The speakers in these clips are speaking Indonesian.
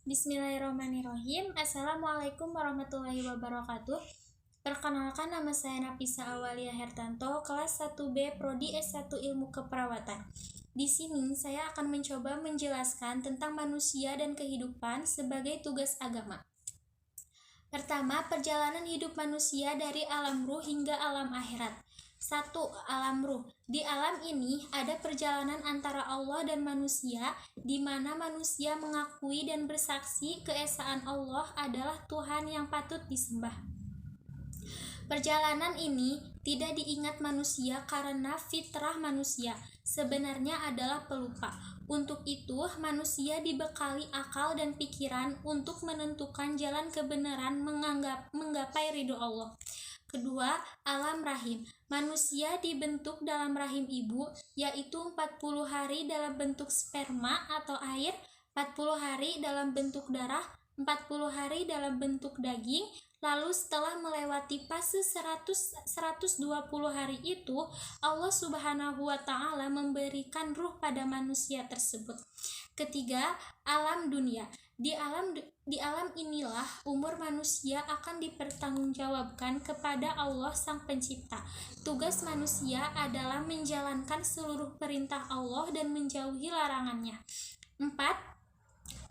Bismillahirrahmanirrahim. Assalamualaikum warahmatullahi wabarakatuh. Perkenalkan, nama saya Nafisa Awalia Hertanto, kelas 1B Prodi S1 Ilmu Keperawatan. Di sini saya akan mencoba menjelaskan tentang manusia dan kehidupan sebagai tugas agama. Pertama, perjalanan hidup manusia dari alam ruh hingga alam akhirat. 1. Alam ruh. Di alam ini ada perjalanan antara Allah dan manusia, di mana manusia mengakui dan bersaksi keesaan Allah adalah Tuhan yang patut disembah. Perjalanan ini tidak diingat manusia karena fitrah manusia sebenarnya adalah pelupa. Untuk itu, manusia dibekali akal dan pikiran untuk menentukan jalan kebenaran menggapai ridho Allah. Kedua, alam rahim. Manusia dibentuk dalam rahim ibu, yaitu 40 hari dalam bentuk sperma atau air, 40 hari dalam bentuk darah, 40 hari dalam bentuk daging. Lalu setelah melewati fase 120 hari itu, Allah Subhanahu wa Ta'ala memberikan ruh pada manusia tersebut. Ketiga, alam dunia. Di alam inilah umur manusia akan dipertanggungjawabkan kepada Allah Sang Pencipta. Tugas manusia adalah menjalankan seluruh perintah Allah dan menjauhi larangannya. 4.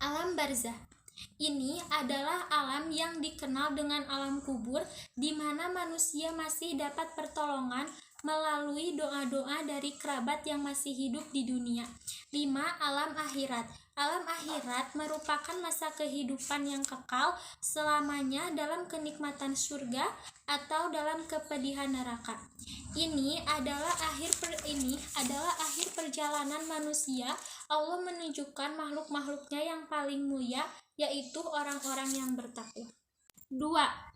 Alam barzah. Ini adalah alam yang dikenal dengan alam kubur, di mana manusia masih dapat pertolongan melalui doa-doa dari kerabat yang masih hidup di dunia. 5. Alam akhirat. Alam akhirat merupakan masa kehidupan yang kekal selamanya dalam kenikmatan surga atau dalam kepedihan neraka. Ini adalah akhir perjalanan manusia. Allah menunjukkan makhluk-makhluknya yang paling mulia, yaitu orang-orang yang bertakwa. 2.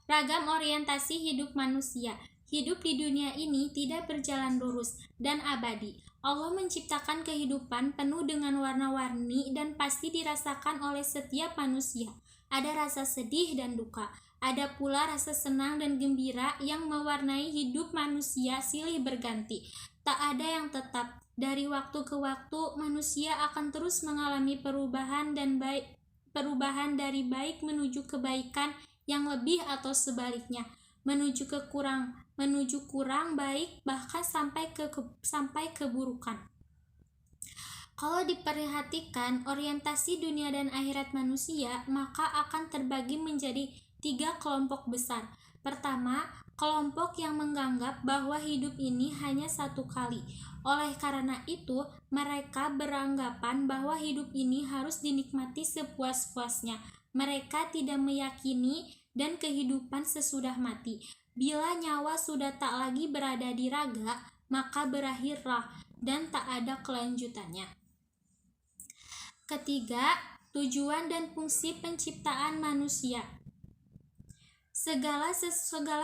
Ragam orientasi hidup manusia. Hidup di dunia ini tidak berjalan lurus dan abadi. Allah menciptakan kehidupan penuh dengan warna-warni dan pasti dirasakan oleh setiap manusia. Ada rasa sedih dan duka. Ada pula rasa senang dan gembira yang mewarnai hidup manusia silih berganti. Tak ada yang tetap. Dari waktu ke waktu, manusia akan terus mengalami perubahan dari baik menuju kebaikan yang lebih atau sebaliknya, menuju kurang baik, bahkan sampai keburukan. Kalau diperhatikan orientasi dunia dan akhirat manusia, maka akan terbagi menjadi 3 kelompok besar. Pertama, kelompok yang menganggap bahwa hidup ini hanya satu kali. Oleh karena itu, mereka beranggapan bahwa hidup ini harus dinikmati sepuas-puasnya. Mereka tidak meyakini dan kehidupan sesudah mati. Bila nyawa sudah tak lagi berada di raga, maka berakhirlah dan tak ada kelanjutannya. Ketiga, tujuan dan fungsi penciptaan manusia. Segala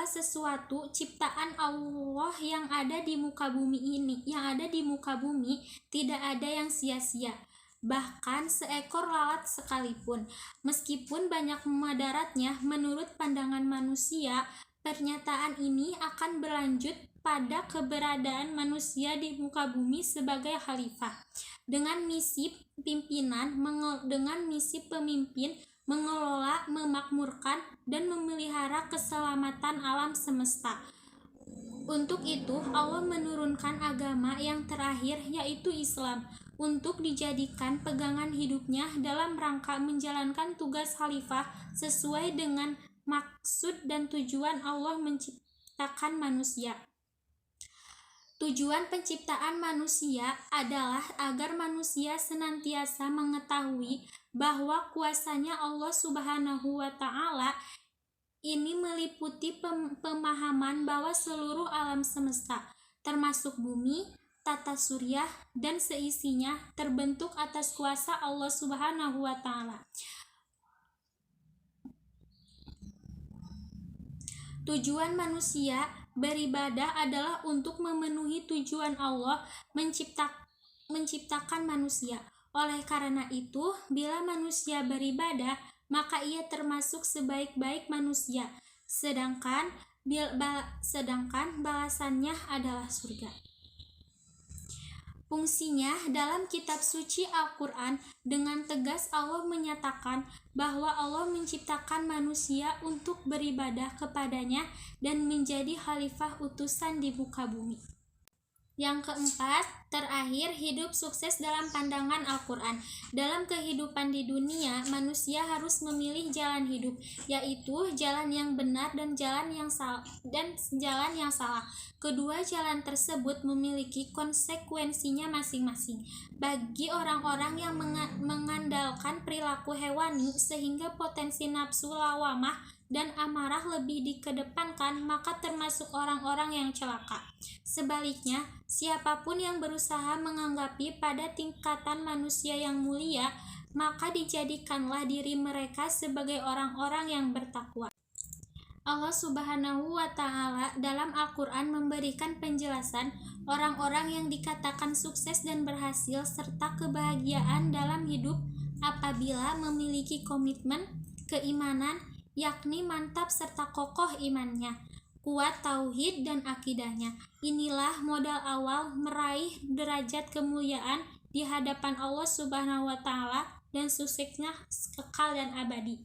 sesuatu ciptaan Allah yang ada di muka bumi tidak ada yang sia-sia. Bahkan seekor lalat sekalipun, meskipun banyak mudaratnya, menurut pandangan manusia, pernyataan ini akan berlanjut pada keberadaan manusia di muka bumi sebagai khalifah, dengan misi pemimpin mengelola, memakmurkan, dan memelihara keselamatan alam semesta. Untuk itu, Allah menurunkan agama yang terakhir, yaitu Islam, untuk dijadikan pegangan hidupnya dalam rangka menjalankan tugas khalifah sesuai dengan maksud dan tujuan Allah menciptakan manusia. Tujuan penciptaan manusia adalah agar manusia senantiasa mengetahui bahwa kuasanya Allah Subhanahu wa Ta'ala ini meliputi pemahaman bahwa seluruh alam semesta, termasuk bumi, tata surya, dan seisinya terbentuk atas kuasa Allah Subhanahu wa Ta'ala. Tujuan manusia beribadah adalah untuk memenuhi tujuan Allah menciptakan manusia. Oleh karena itu, bila manusia beribadah, maka ia termasuk sebaik-baik manusia, sedangkan balasannya adalah surga. Fungsinya dalam kitab suci Al-Quran dengan tegas Allah menyatakan bahwa Allah menciptakan manusia untuk beribadah kepadanya dan menjadi khalifah utusan di muka bumi. Yang keempat, terakhir, hidup sukses dalam pandangan Al-Quran. Dalam kehidupan di dunia, manusia harus memilih jalan hidup, yaitu jalan yang benar dan jalan yang salah. Kedua jalan tersebut memiliki konsekuensinya masing-masing. Bagi orang-orang yang mengandalkan perilaku hewani sehingga potensi nafsu lawamah dan amarah lebih dikedepankan, maka termasuk orang-orang yang celaka. Sebaliknya, siapapun yang berusaha menganggapi pada tingkatan manusia yang mulia, maka dijadikanlah diri mereka sebagai orang-orang yang bertakwa. Allah Subhanahu wa Ta'ala dalam Al-Quran memberikan penjelasan orang-orang yang dikatakan sukses dan berhasil serta kebahagiaan dalam hidup apabila memiliki komitmen, keimanan, yakni mantap serta kokoh imannya, kuat tauhid dan akidahnya. Inilah modal awal meraih derajat kemuliaan di hadapan Allah Subhanahu wa Ta'ala dan suksesnya kekal dan abadi.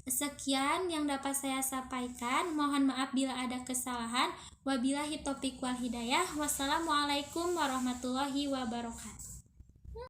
Sekian yang dapat saya sampaikan. Mohon maaf bila ada kesalahan. Wabillahi taufiq wal hidayah. Wassalamualaikum warahmatullahi wabarakatuh.